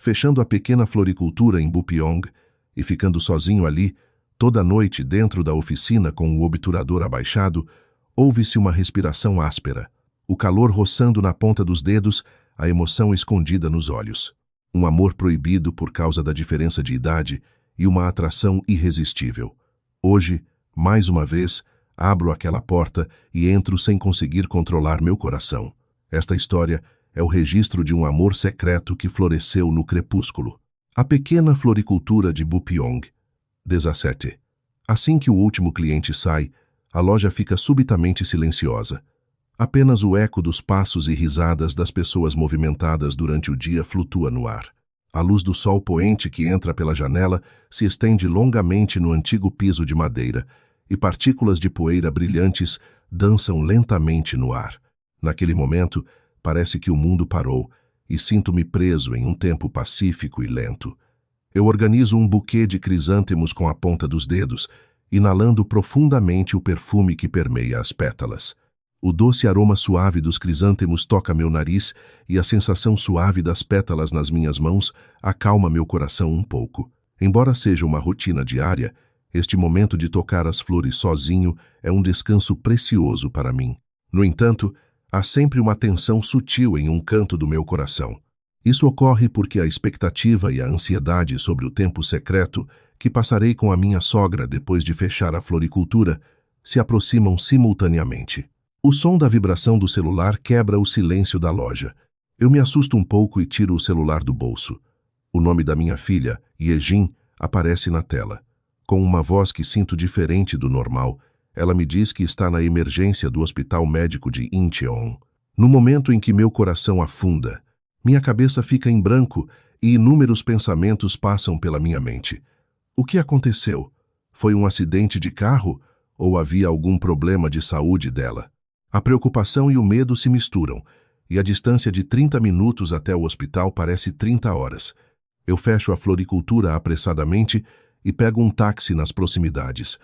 Fechando a pequena floricultura em Bupyeong e ficando sozinho ali, toda noite dentro da oficina com o obturador abaixado, ouve-se uma respiração áspera, o calor roçando na ponta dos dedos, a emoção escondida nos olhos. Um amor proibido por causa da diferença de idade e uma atração irresistível. Hoje, mais uma vez, abro aquela porta e entro sem conseguir controlar meu coração. Esta história é o registro de um amor secreto que floresceu no crepúsculo. A pequena floricultura de Bupyeong. 17. Assim que o último cliente sai, a loja fica subitamente silenciosa. Apenas o eco dos passos e risadas das pessoas movimentadas durante o dia flutua no ar. A luz do sol poente que entra pela janela se estende longamente no antigo piso de madeira, e partículas de poeira brilhantes dançam lentamente no ar. Naquele momento, parece que o mundo parou, e sinto-me preso em um tempo pacífico e lento. Eu organizo um buquê de crisântemos com a ponta dos dedos, inalando profundamente o perfume que permeia as pétalas. O doce aroma suave dos crisântemos toca meu nariz e a sensação suave das pétalas nas minhas mãos acalma meu coração um pouco. Embora seja uma rotina diária, este momento de tocar as flores sozinho é um descanso precioso para mim. No entanto, há sempre uma tensão sutil em um canto do meu coração. Isso ocorre porque a expectativa e a ansiedade sobre o tempo secreto que passarei com a minha sogra depois de fechar a floricultura se aproximam simultaneamente. O som da vibração do celular quebra o silêncio da loja. Eu me assusto um pouco e tiro o celular do bolso. O nome da minha filha, Yejin, aparece na tela. Com uma voz que sinto diferente do normal, ela me diz que está na emergência do Hospital Médico de Incheon. No momento em que meu coração afunda, minha cabeça fica em branco e inúmeros pensamentos passam pela minha mente. O que aconteceu? Foi um acidente de carro ou havia algum problema de saúde dela? A preocupação e o medo se misturam, e a distância de 30 minutos até o hospital parece 30 horas. Eu fecho a floricultura apressadamente e pego um táxi nas proximidades.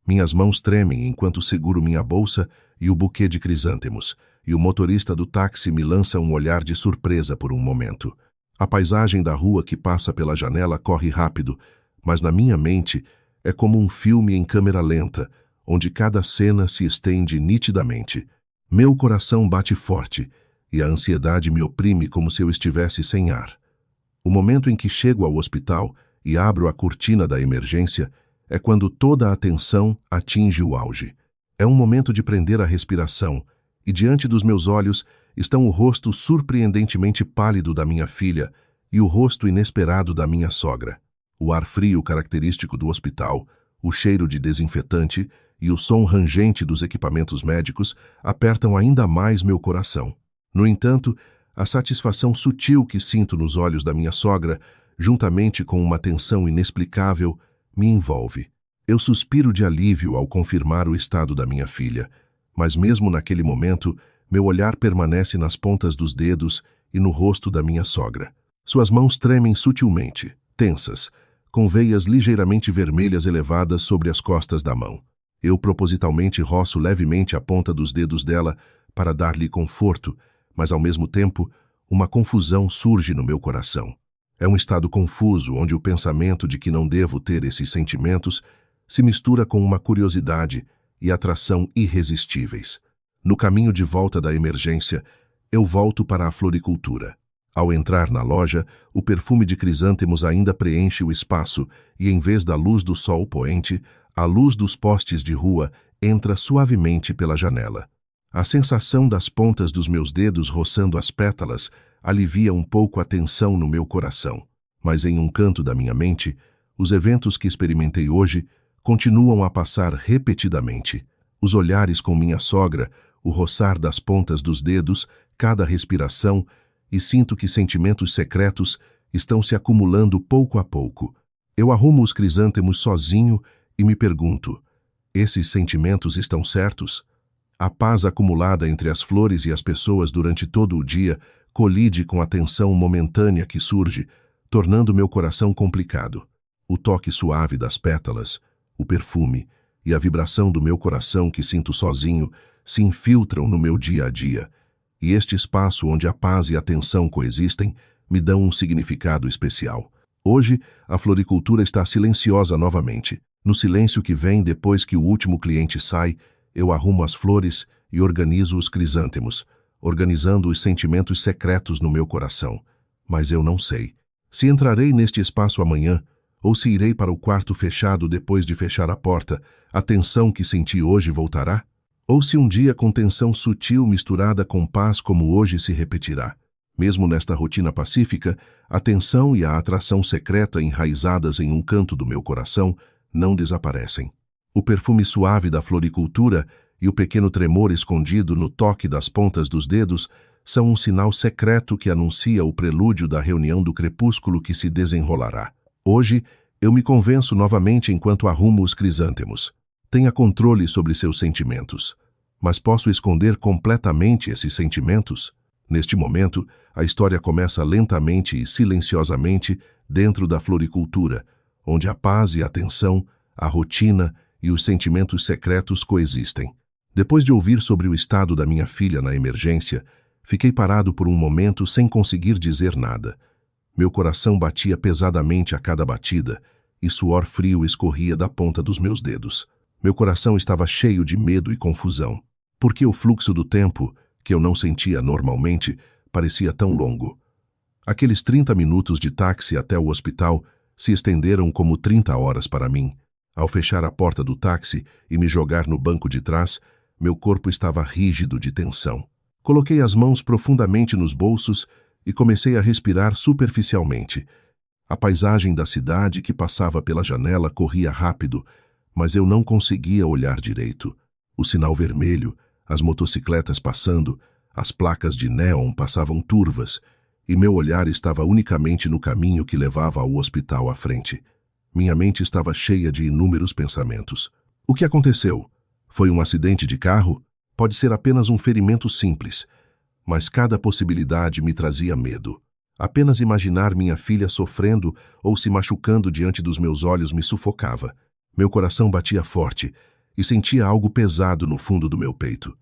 Minhas mãos tremem enquanto seguro minha bolsa e o buquê de crisântemos, e o motorista do táxi me lança um olhar de surpresa por um momento. A paisagem da rua que passa pela janela corre rápido, mas na minha mente é como um filme em câmera lenta, onde cada cena se estende nitidamente. Meu coração bate forte e a ansiedade me oprime como se eu estivesse sem ar. O momento em que chego ao hospital e abro a cortina da emergência é quando toda a atenção atinge o auge. É um momento de prender a respiração e diante dos meus olhos estão o rosto surpreendentemente pálido da minha filha e o rosto inesperado da minha sogra. O ar frio característico do hospital, o cheiro de desinfetante e o som rangente dos equipamentos médicos apertam ainda mais meu coração. No entanto, a satisfação sutil que sinto nos olhos da minha sogra, juntamente com uma tensão inexplicável, me envolve. Eu suspiro de alívio ao confirmar o estado da minha filha, mas mesmo naquele momento, meu olhar permanece nas pontas dos dedos e no rosto da minha sogra. Suas mãos tremem sutilmente, tensas, com veias ligeiramente vermelhas elevadas sobre as costas da mão. Eu propositalmente roço levemente a ponta dos dedos dela para dar-lhe conforto, mas ao mesmo tempo, uma confusão surge no meu coração. É um estado confuso onde o pensamento de que não devo ter esses sentimentos se mistura com uma curiosidade e atração irresistíveis. No caminho de volta da emergência, eu volto para a floricultura. Ao entrar na loja, o perfume de crisântemos ainda preenche o espaço e, em vez da luz do sol poente, a luz dos postes de rua entra suavemente pela janela. A sensação das pontas dos meus dedos roçando as pétalas alivia um pouco a tensão no meu coração. Mas em um canto da minha mente, os eventos que experimentei hoje continuam a passar repetidamente. Os olhares com minha sogra, o roçar das pontas dos dedos, cada respiração, e sinto que sentimentos secretos estão se acumulando pouco a pouco. Eu arrumo os crisântemos sozinho e me pergunto, esses sentimentos estão certos? A paz acumulada entre as flores e as pessoas durante todo o dia colide com a tensão momentânea que surge, tornando meu coração complicado. O toque suave das pétalas, o perfume e a vibração do meu coração que sinto sozinho se infiltram no meu dia a dia, e este espaço onde a paz e a tensão coexistem me dão um significado especial. Hoje, a floricultura está silenciosa novamente. No silêncio que vem depois que o último cliente sai, eu arrumo as flores e organizo os crisântemos, organizando os sentimentos secretos no meu coração. Mas eu não sei se entrarei neste espaço amanhã ou se irei para o quarto fechado depois de fechar a porta. A tensão que senti hoje voltará? Ou se um dia com tensão sutil misturada com paz como hoje se repetirá? Mesmo nesta rotina pacífica, a tensão e a atração secreta enraizadas em um canto do meu coração não desaparecem. O perfume suave da floricultura e o pequeno tremor escondido no toque das pontas dos dedos são um sinal secreto que anuncia o prelúdio da reunião do crepúsculo que se desenrolará. Hoje, eu me convenço novamente enquanto arrumo os crisântemos. Tenha controle sobre seus sentimentos. Mas posso esconder completamente esses sentimentos? Neste momento, a história começa lentamente e silenciosamente dentro da floricultura, onde a paz e a tensão, a rotina e os sentimentos secretos coexistem. Depois de ouvir sobre o estado da minha filha na emergência, fiquei parado por um momento sem conseguir dizer nada. Meu coração batia pesadamente a cada batida e suor frio escorria da ponta dos meus dedos. Meu coração estava cheio de medo e confusão. Porque o fluxo do tempo, que eu não sentia normalmente, parecia tão longo. Aqueles 30 minutos de táxi até o hospital se estenderam como 30 horas para mim. Ao fechar a porta do táxi e me jogar no banco de trás, meu corpo estava rígido de tensão. Coloquei as mãos profundamente nos bolsos e comecei a respirar superficialmente. A paisagem da cidade que passava pela janela corria rápido, mas eu não conseguia olhar direito. O sinal vermelho, as motocicletas passando, as placas de néon passavam turvas, e meu olhar estava unicamente no caminho que levava ao hospital à frente. Minha mente estava cheia de inúmeros pensamentos. O que aconteceu? Foi um acidente de carro? Pode ser apenas um ferimento simples, mas cada possibilidade me trazia medo. Apenas imaginar minha filha sofrendo ou se machucando diante dos meus olhos me sufocava. Meu coração batia forte e sentia algo pesado no fundo do meu peito.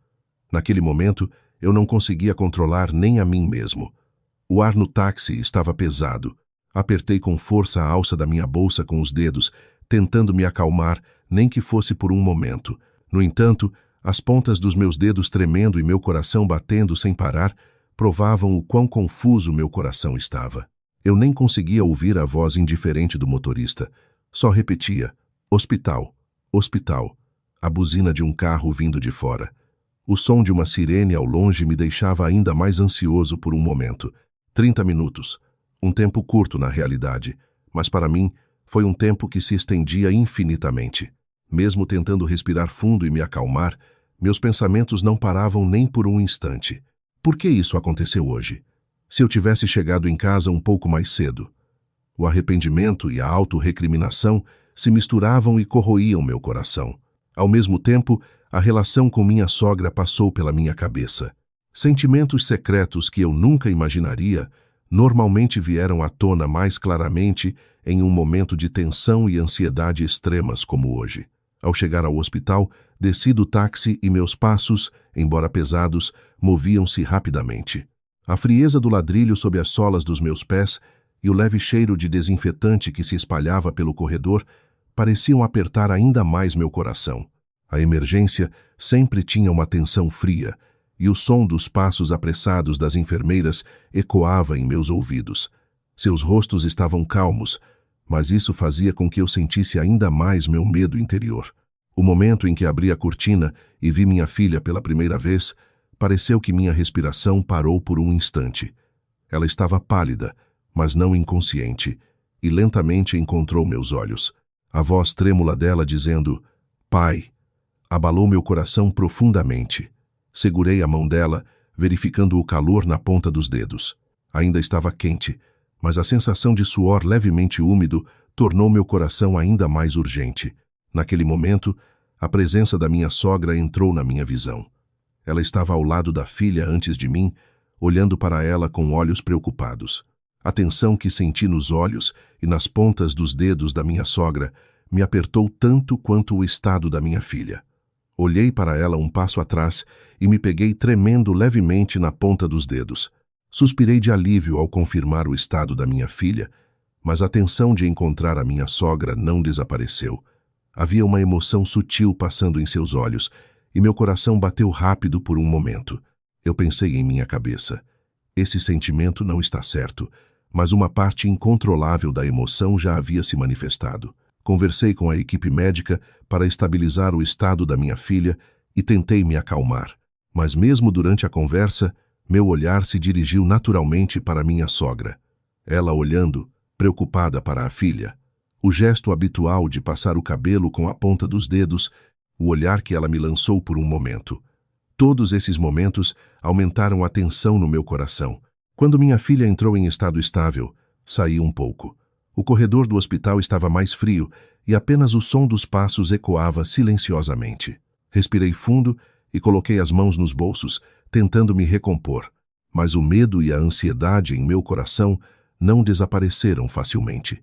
Naquele momento, eu não conseguia controlar nem a mim mesmo. O ar no táxi estava pesado. Apertei com força a alça da minha bolsa com os dedos, tentando me acalmar, nem que fosse por um momento. No entanto, as pontas dos meus dedos tremendo e meu coração batendo sem parar provavam o quão confuso meu coração estava. Eu nem conseguia ouvir a voz indiferente do motorista. Só repetia: hospital, hospital. A buzina de um carro vindo de fora. O som de uma sirene ao longe me deixava ainda mais ansioso por um momento. 30 minutos. Um tempo curto na realidade, mas para mim foi um tempo que se estendia infinitamente. Mesmo tentando respirar fundo e me acalmar, meus pensamentos não paravam nem por um instante. Por que isso aconteceu hoje? Se eu tivesse chegado em casa um pouco mais cedo? O arrependimento e a autorrecriminação se misturavam e corroíam meu coração. Ao mesmo tempo, a relação com minha sogra passou pela minha cabeça. Sentimentos secretos que eu nunca imaginaria normalmente vieram à tona mais claramente em um momento de tensão e ansiedade extremas como hoje. Ao chegar ao hospital, desci do táxi e meus passos, embora pesados, moviam-se rapidamente. A frieza do ladrilho sob as solas dos meus pés e o leve cheiro de desinfetante que se espalhava pelo corredor pareciam apertar ainda mais meu coração. A emergência sempre tinha uma tensão fria, e o som dos passos apressados das enfermeiras ecoava em meus ouvidos. Seus rostos estavam calmos, mas isso fazia com que eu sentisse ainda mais meu medo interior. O momento em que abri a cortina e vi minha filha pela primeira vez, pareceu que minha respiração parou por um instante. Ela estava pálida, mas não inconsciente, e lentamente encontrou meus olhos. A voz trêmula dela dizendo: "Pai", abalou meu coração profundamente. Segurei a mão dela, verificando o calor na ponta dos dedos. Ainda estava quente, mas a sensação de suor levemente úmido tornou meu coração ainda mais urgente. Naquele momento, a presença da minha sogra entrou na minha visão. Ela estava ao lado da filha antes de mim, olhando para ela com olhos preocupados. A tensão que senti nos olhos e nas pontas dos dedos da minha sogra me apertou tanto quanto o estado da minha filha. Olhei para ela um passo atrás e me peguei tremendo levemente na ponta dos dedos. Suspirei de alívio ao confirmar o estado da minha filha, mas a tensão de encontrar a minha sogra não desapareceu. Havia uma emoção sutil passando em seus olhos, e meu coração bateu rápido por um momento. Eu pensei em minha cabeça. Esse sentimento não está certo, mas uma parte incontrolável da emoção já havia se manifestado. Conversei com a equipe médica para estabilizar o estado da minha filha e tentei me acalmar. Mas mesmo durante a conversa, meu olhar se dirigiu naturalmente para minha sogra. Ela olhando, preocupada para a filha. O gesto habitual de passar o cabelo com a ponta dos dedos, o olhar que ela me lançou por um momento. Todos esses momentos aumentaram a tensão no meu coração. Quando minha filha entrou em estado estável, saí um pouco. O corredor do hospital estava mais frio e apenas o som dos passos ecoava silenciosamente. Respirei fundo e coloquei as mãos nos bolsos, tentando me recompor. Mas o medo e a ansiedade em meu coração não desapareceram facilmente.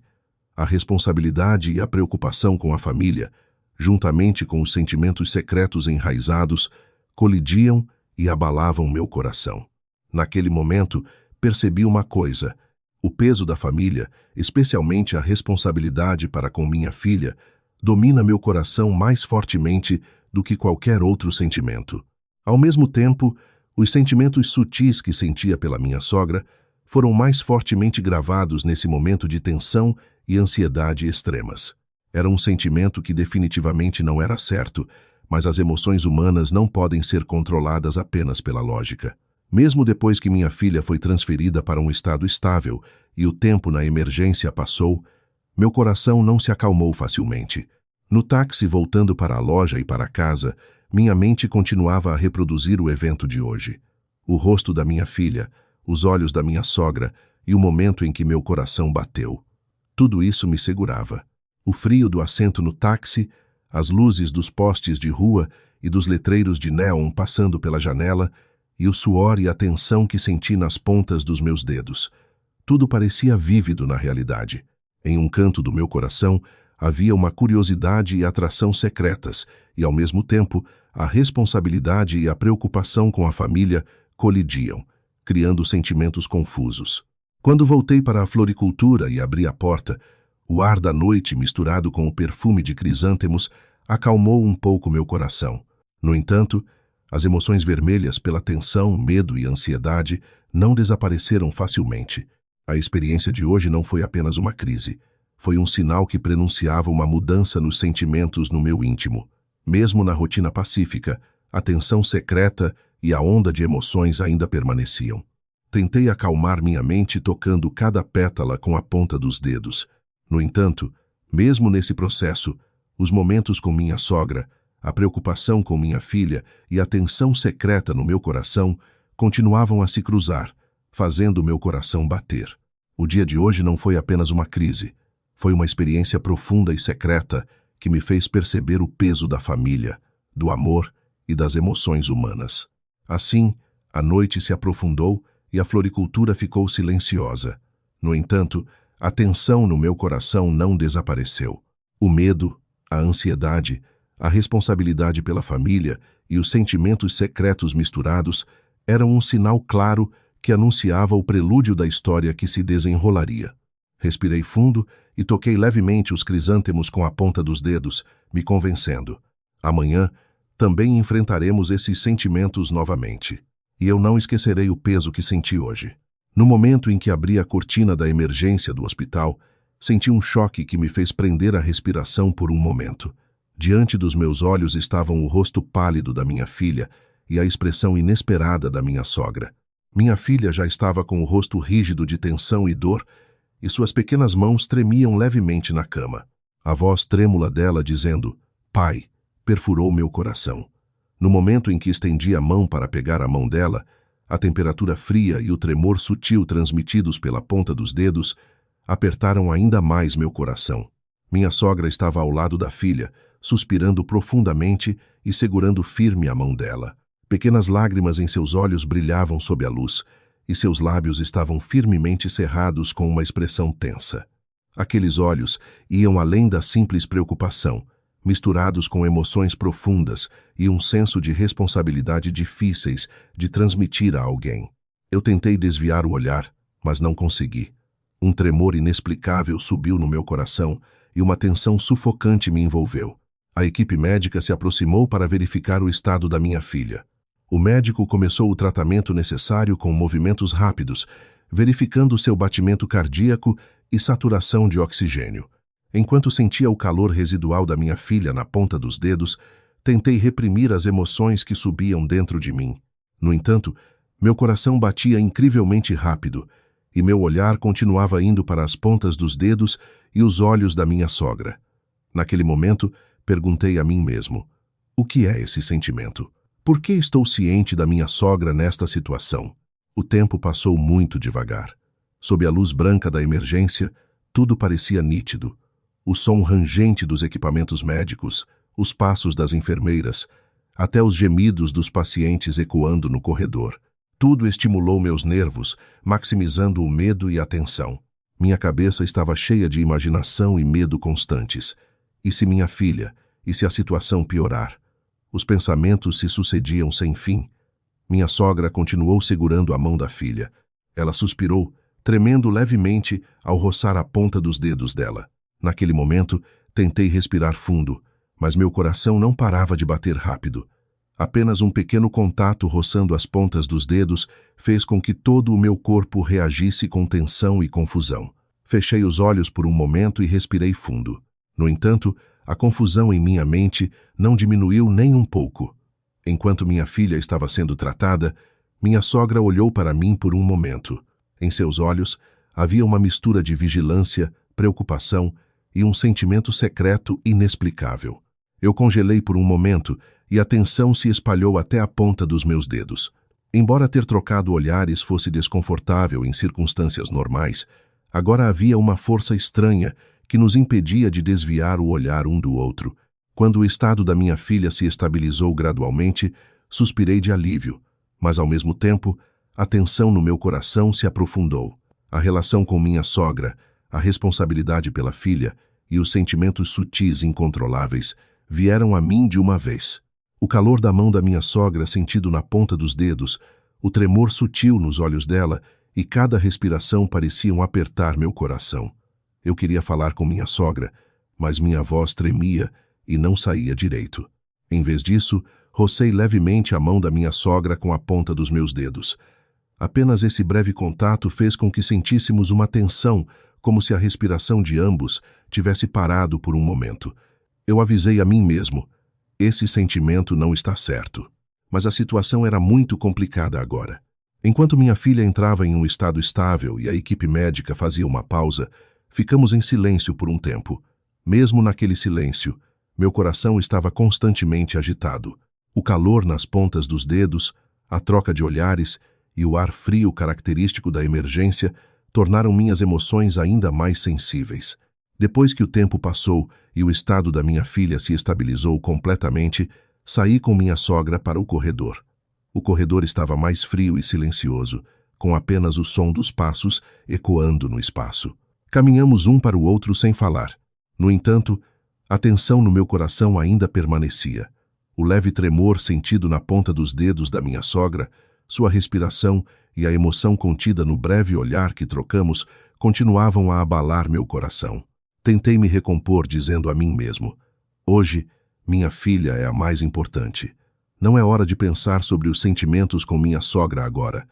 A responsabilidade e a preocupação com a família, juntamente com os sentimentos secretos enraizados, colidiam e abalavam meu coração. Naquele momento, percebi uma coisa: o peso da família, especialmente a responsabilidade para com minha filha, domina meu coração mais fortemente do que qualquer outro sentimento. Ao mesmo tempo, os sentimentos sutis que sentia pela minha sogra foram mais fortemente gravados nesse momento de tensão e ansiedade extremas. Era um sentimento que definitivamente não era certo, mas as emoções humanas não podem ser controladas apenas pela lógica. Mesmo depois que minha filha foi transferida para um estado estável e o tempo na emergência passou, meu coração não se acalmou facilmente. No táxi voltando para a loja e para casa, minha mente continuava a reproduzir o evento de hoje. O rosto da minha filha, os olhos da minha sogra e o momento em que meu coração bateu. Tudo isso me segurava. O frio do assento no táxi, as luzes dos postes de rua e dos letreiros de néon passando pela janela, e o suor e a tensão que senti nas pontas dos meus dedos. Tudo parecia vívido na realidade. Em um canto do meu coração havia uma curiosidade e atração secretas, e ao mesmo tempo a responsabilidade e a preocupação com a família colidiam, criando sentimentos confusos. Quando voltei para a floricultura e abri a porta, o ar da noite misturado com o perfume de crisântemos acalmou um pouco meu coração. No entanto, as emoções vermelhas pela tensão, medo e ansiedade não desapareceram facilmente. A experiência de hoje não foi apenas uma crise. Foi um sinal que prenunciava uma mudança nos sentimentos no meu íntimo. Mesmo na rotina pacífica, a tensão secreta e a onda de emoções ainda permaneciam. Tentei acalmar minha mente tocando cada pétala com a ponta dos dedos. No entanto, mesmo nesse processo, os momentos com minha sogra, a preocupação com minha filha e a tensão secreta no meu coração continuavam a se cruzar, fazendo meu coração bater. O dia de hoje não foi apenas uma crise. Foi uma experiência profunda e secreta que me fez perceber o peso da família, do amor e das emoções humanas. Assim, a noite se aprofundou e a floricultura ficou silenciosa. No entanto, a tensão no meu coração não desapareceu. O medo, a ansiedade, a responsabilidade pela família e os sentimentos secretos misturados eram um sinal claro que anunciava o prelúdio da história que se desenrolaria. Respirei fundo e toquei levemente os crisântemos com a ponta dos dedos, me convencendo. Amanhã, também enfrentaremos esses sentimentos novamente. E eu não esquecerei o peso que senti hoje. No momento em que abri a cortina da emergência do hospital, senti um choque que me fez prender a respiração por um momento. Diante dos meus olhos estavam o rosto pálido da minha filha e a expressão inesperada da minha sogra. Minha filha já estava com o rosto rígido de tensão e dor, e suas pequenas mãos tremiam levemente na cama. A voz trêmula dela dizendo, "Pai", perfurou meu coração. No momento em que estendi a mão para pegar a mão dela, a temperatura fria e o tremor sutil transmitidos pela ponta dos dedos apertaram ainda mais meu coração. Minha sogra estava ao lado da filha, suspirando profundamente e segurando firme a mão dela. Pequenas lágrimas em seus olhos brilhavam sob a luz, e seus lábios estavam firmemente cerrados com uma expressão tensa. Aqueles olhos iam além da simples preocupação, misturados com emoções profundas e um senso de responsabilidade difíceis de transmitir a alguém. Eu tentei desviar o olhar, mas não consegui. Um tremor inexplicável subiu no meu coração e uma tensão sufocante me envolveu. A equipe médica se aproximou para verificar o estado da minha filha. O médico começou o tratamento necessário com movimentos rápidos, verificando seu batimento cardíaco e saturação de oxigênio. Enquanto sentia o calor residual da minha filha na ponta dos dedos, tentei reprimir as emoções que subiam dentro de mim. No entanto, meu coração batia incrivelmente rápido e meu olhar continuava indo para as pontas dos dedos e os olhos da minha sogra. Naquele momento, perguntei a mim mesmo: o que é esse sentimento? Por que estou ciente da minha sogra nesta situação? O tempo passou muito devagar. Sob a luz branca da emergência, tudo parecia nítido. O som rangente dos equipamentos médicos, os passos das enfermeiras, até os gemidos dos pacientes ecoando no corredor. Tudo estimulou meus nervos, maximizando o medo e a tensão. Minha cabeça estava cheia de imaginação e medo constantes. E se minha filha? E se a situação piorar? Os pensamentos se sucediam sem fim. Minha sogra continuou segurando a mão da filha. Ela suspirou, tremendo levemente ao roçar a ponta dos dedos dela. Naquele momento, tentei respirar fundo, mas meu coração não parava de bater rápido. Apenas um pequeno contato roçando as pontas dos dedos fez com que todo o meu corpo reagisse com tensão e confusão. Fechei os olhos por um momento e respirei fundo. No entanto, a confusão em minha mente não diminuiu nem um pouco. Enquanto minha filha estava sendo tratada, minha sogra olhou para mim por um momento. Em seus olhos havia uma mistura de vigilância, preocupação e um sentimento secreto inexplicável. Eu congelei por um momento e a tensão se espalhou até a ponta dos meus dedos. Embora ter trocado olhares fosse desconfortável em circunstâncias normais, agora havia uma força estranha que nos impedia de desviar o olhar um do outro. Quando o estado da minha filha se estabilizou gradualmente, suspirei de alívio, mas ao mesmo tempo, a tensão no meu coração se aprofundou. A relação com minha sogra, a responsabilidade pela filha e os sentimentos sutis e incontroláveis vieram a mim de uma vez. O calor da mão da minha sogra sentido na ponta dos dedos, o tremor sutil nos olhos dela e cada respiração pareciam apertar meu coração. Eu queria falar com minha sogra, mas minha voz tremia e não saía direito. Em vez disso, rocei levemente a mão da minha sogra com a ponta dos meus dedos. Apenas esse breve contato fez com que sentíssemos uma tensão, como se a respiração de ambos tivesse parado por um momento. Eu avisei a mim mesmo: esse sentimento não está certo. Mas a situação era muito complicada agora. Enquanto minha filha entrava em um estado estável e a equipe médica fazia uma pausa, ficamos em silêncio por um tempo. Mesmo naquele silêncio, meu coração estava constantemente agitado. O calor nas pontas dos dedos, a troca de olhares e o ar frio característico da emergência tornaram minhas emoções ainda mais sensíveis. Depois que o tempo passou e o estado da minha filha se estabilizou completamente, saí com minha sogra para o corredor. O corredor estava mais frio e silencioso, com apenas o som dos passos ecoando no espaço. Caminhamos um para o outro sem falar. No entanto, a tensão no meu coração ainda permanecia. O leve tremor sentido na ponta dos dedos da minha sogra, sua respiração e a emoção contida no breve olhar que trocamos continuavam a abalar meu coração. Tentei me recompor dizendo a mim mesmo: hoje, minha filha é a mais importante. Não é hora de pensar sobre os sentimentos com minha sogra agora.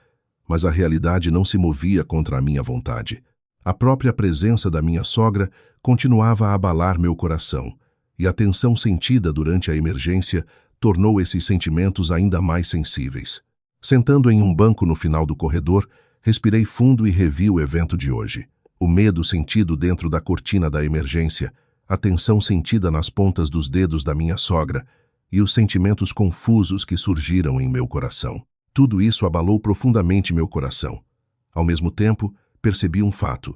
Mas a realidade não se movia contra a minha vontade. A própria presença da minha sogra continuava a abalar meu coração, e a tensão sentida durante a emergência tornou esses sentimentos ainda mais sensíveis. Sentando em um banco no final do corredor, respirei fundo e revi o evento de hoje. O medo sentido dentro da cortina da emergência, a tensão sentida nas pontas dos dedos da minha sogra e os sentimentos confusos que surgiram em meu coração. Tudo isso abalou profundamente meu coração. Ao mesmo tempo, percebi um fato: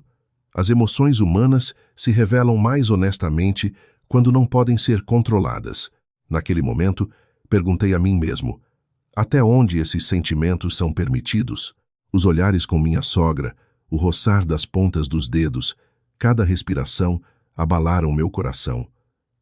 as emoções humanas se revelam mais honestamente quando não podem ser controladas. Naquele momento, perguntei a mim mesmo: até onde esses sentimentos são permitidos? Os olhares com minha sogra, o roçar das pontas dos dedos, cada respiração abalaram meu coração.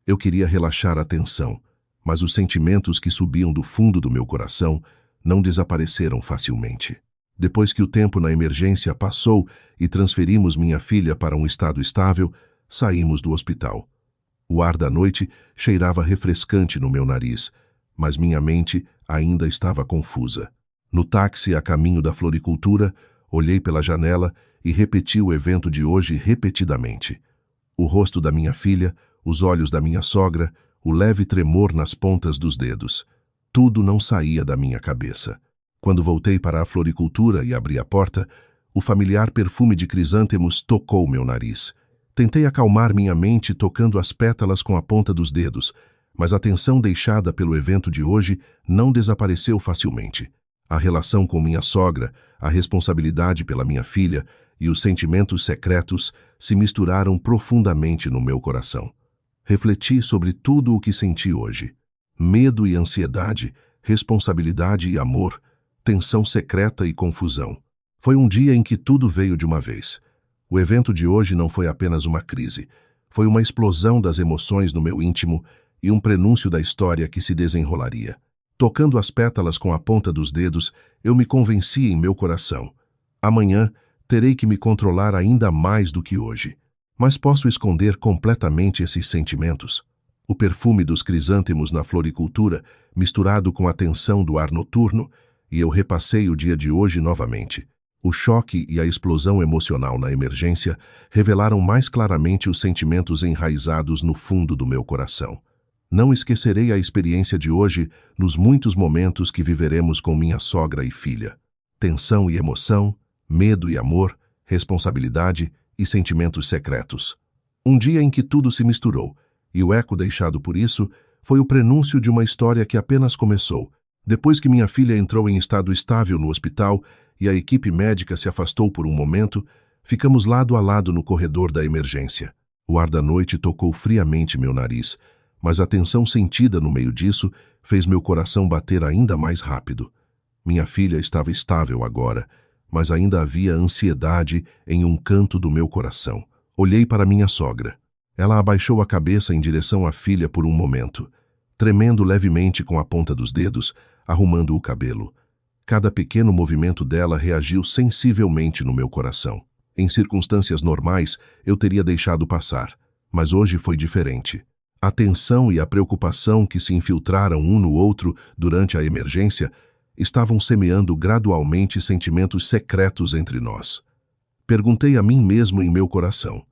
Eu queria relaxar a tensão, mas os sentimentos que subiam do fundo do meu coração não desapareceram facilmente. Depois que o tempo na emergência passou e transferimos minha filha para um estado estável, saímos do hospital. O ar da noite cheirava refrescante no meu nariz, mas minha mente ainda estava confusa. No táxi a caminho da floricultura, olhei pela janela e repeti o evento de hoje repetidamente. O rosto da minha filha, os olhos da minha sogra, o leve tremor nas pontas dos dedos. Tudo não saía da minha cabeça. Quando voltei para a floricultura e abri a porta, o familiar perfume de crisântemos tocou meu nariz. Tentei acalmar minha mente tocando as pétalas com a ponta dos dedos, mas a tensão deixada pelo evento de hoje não desapareceu facilmente. A relação com minha sogra, a responsabilidade pela minha filha e os sentimentos secretos se misturaram profundamente no meu coração. Refleti sobre tudo o que senti hoje. Medo e ansiedade, responsabilidade e amor, tensão secreta e confusão. Foi um dia em que tudo veio de uma vez. O evento de hoje não foi apenas uma crise. Foi uma explosão das emoções no meu íntimo e um prenúncio da história que se desenrolaria. Tocando as pétalas com a ponta dos dedos, eu me convenci em meu coração. Amanhã terei que me controlar ainda mais do que hoje. Mas posso esconder completamente esses sentimentos? O perfume dos crisântemos na floricultura, misturado com a tensão do ar noturno, e eu repassei o dia de hoje novamente. O choque e a explosão emocional na emergência revelaram mais claramente os sentimentos enraizados no fundo do meu coração. Não esquecerei a experiência de hoje nos muitos momentos que viveremos com minha sogra e filha. Tensão e emoção, medo e amor, responsabilidade e sentimentos secretos. Um dia em que tudo se misturou, e o eco deixado por isso foi o prenúncio de uma história que apenas começou. Depois que minha filha entrou em estado estável no hospital e a equipe médica se afastou por um momento, ficamos lado a lado no corredor da emergência. O ar da noite tocou friamente meu nariz, mas a tensão sentida no meio disso fez meu coração bater ainda mais rápido. Minha filha estava estável agora, mas ainda havia ansiedade em um canto do meu coração. Olhei para minha sogra. Ela abaixou a cabeça em direção à filha por um momento, tremendo levemente com a ponta dos dedos, arrumando o cabelo. Cada pequeno movimento dela reagiu sensivelmente no meu coração. Em circunstâncias normais, eu teria deixado passar, mas hoje foi diferente. A tensão e a preocupação que se infiltraram um no outro durante a emergência estavam semeando gradualmente sentimentos secretos entre nós. Perguntei a mim mesmo em meu coração: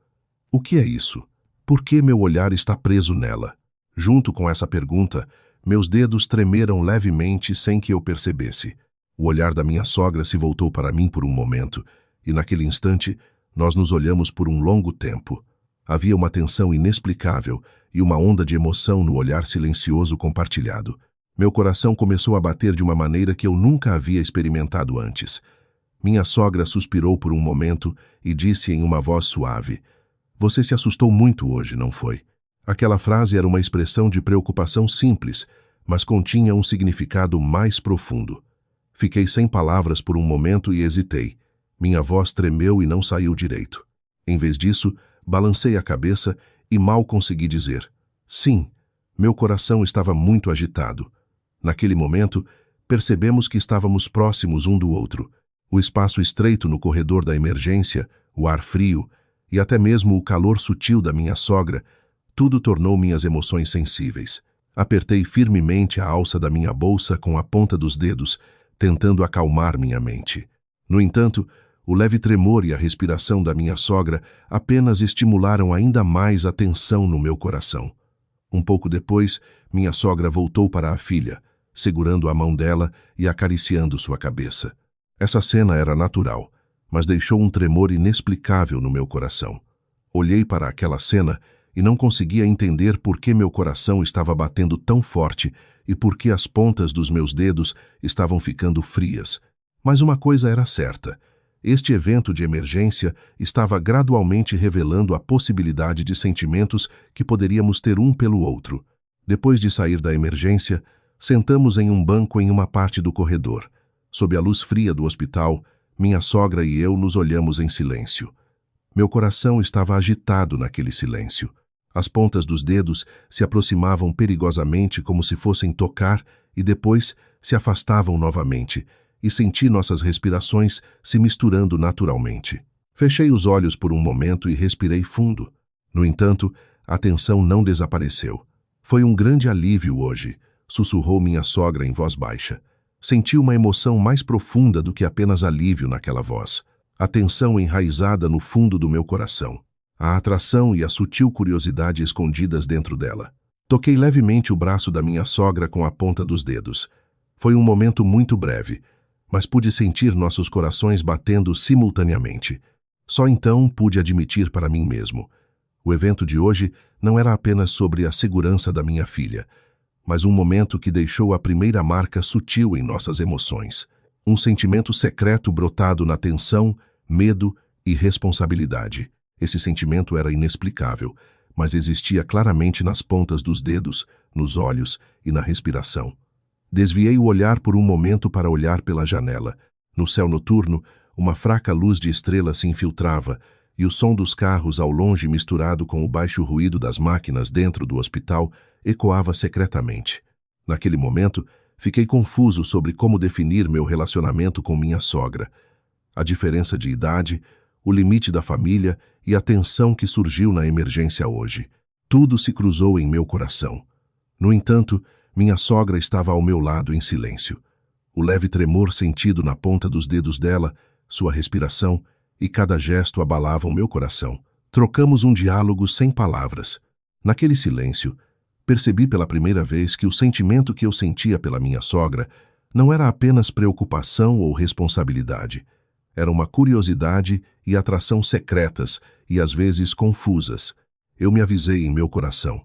o que é isso? Por que meu olhar está preso nela? Junto com essa pergunta, meus dedos tremeram levemente sem que eu percebesse. O olhar da minha sogra se voltou para mim por um momento, e naquele instante, nós nos olhamos por um longo tempo. Havia uma tensão inexplicável e uma onda de emoção no olhar silencioso compartilhado. Meu coração começou a bater de uma maneira que eu nunca havia experimentado antes. Minha sogra suspirou por um momento e disse em uma voz suave: "Você se assustou muito hoje, não foi?" Aquela frase era uma expressão de preocupação simples, mas continha um significado mais profundo. Fiquei sem palavras por um momento e hesitei. Minha voz tremeu e não saiu direito. Em vez disso, balancei a cabeça e mal consegui dizer: "Sim." Meu coração estava muito agitado. Naquele momento, percebemos que estávamos próximos um do outro. O espaço estreito no corredor da emergência, o ar frio e até mesmo o calor sutil da minha sogra, tudo tornou minhas emoções sensíveis. Apertei firmemente a alça da minha bolsa com a ponta dos dedos, tentando acalmar minha mente. No entanto, o leve tremor e a respiração da minha sogra apenas estimularam ainda mais a tensão no meu coração. Um pouco depois, minha sogra voltou para a filha, segurando a mão dela e acariciando sua cabeça. Essa cena era natural, mas deixou um tremor inexplicável no meu coração. Olhei para aquela cena e não conseguia entender por que meu coração estava batendo tão forte e por que as pontas dos meus dedos estavam ficando frias. Mas uma coisa era certa: este evento de emergência estava gradualmente revelando a possibilidade de sentimentos que poderíamos ter um pelo outro. Depois de sair da emergência, sentamos em um banco em uma parte do corredor. Sob a luz fria do hospital, minha sogra e eu nos olhamos em silêncio. Meu coração estava agitado naquele silêncio. As pontas dos dedos se aproximavam perigosamente como se fossem tocar e depois se afastavam novamente, e senti nossas respirações se misturando naturalmente. Fechei os olhos por um momento e respirei fundo. No entanto, a tensão não desapareceu. Foi um grande alívio hoje, sussurrou minha sogra em voz baixa. Senti uma emoção mais profunda do que apenas alívio naquela voz. A tensão enraizada no fundo do meu coração. A atração e a sutil curiosidade escondidas dentro dela. Toquei levemente o braço da minha sogra com a ponta dos dedos. Foi um momento muito breve, mas pude sentir nossos corações batendo simultaneamente. Só então pude admitir para mim mesmo. O evento de hoje não era apenas sobre a segurança da minha filha, mas um momento que deixou a primeira marca sutil em nossas emoções. Um sentimento secreto brotado na tensão, medo e responsabilidade. Esse sentimento era inexplicável, mas existia claramente nas pontas dos dedos, nos olhos e na respiração. Desviei o olhar por um momento para olhar pela janela. No céu noturno, uma fraca luz de estrela se infiltrava, e o som dos carros ao longe misturado com o baixo ruído das máquinas dentro do hospital ecoava secretamente. Naquele momento, fiquei confuso sobre como definir meu relacionamento com minha sogra. A diferença de idade, o limite da família e a tensão que surgiu na emergência hoje. Tudo se cruzou em meu coração. No entanto, minha sogra estava ao meu lado em silêncio. O leve tremor sentido na ponta dos dedos dela, sua respiração e cada gesto abalavam meu coração. Trocamos um diálogo sem palavras. Naquele silêncio, percebi pela primeira vez que o sentimento que eu sentia pela minha sogra não era apenas preocupação ou responsabilidade. Era uma curiosidade e atração secretas e às vezes confusas. Eu me avisei em meu coração.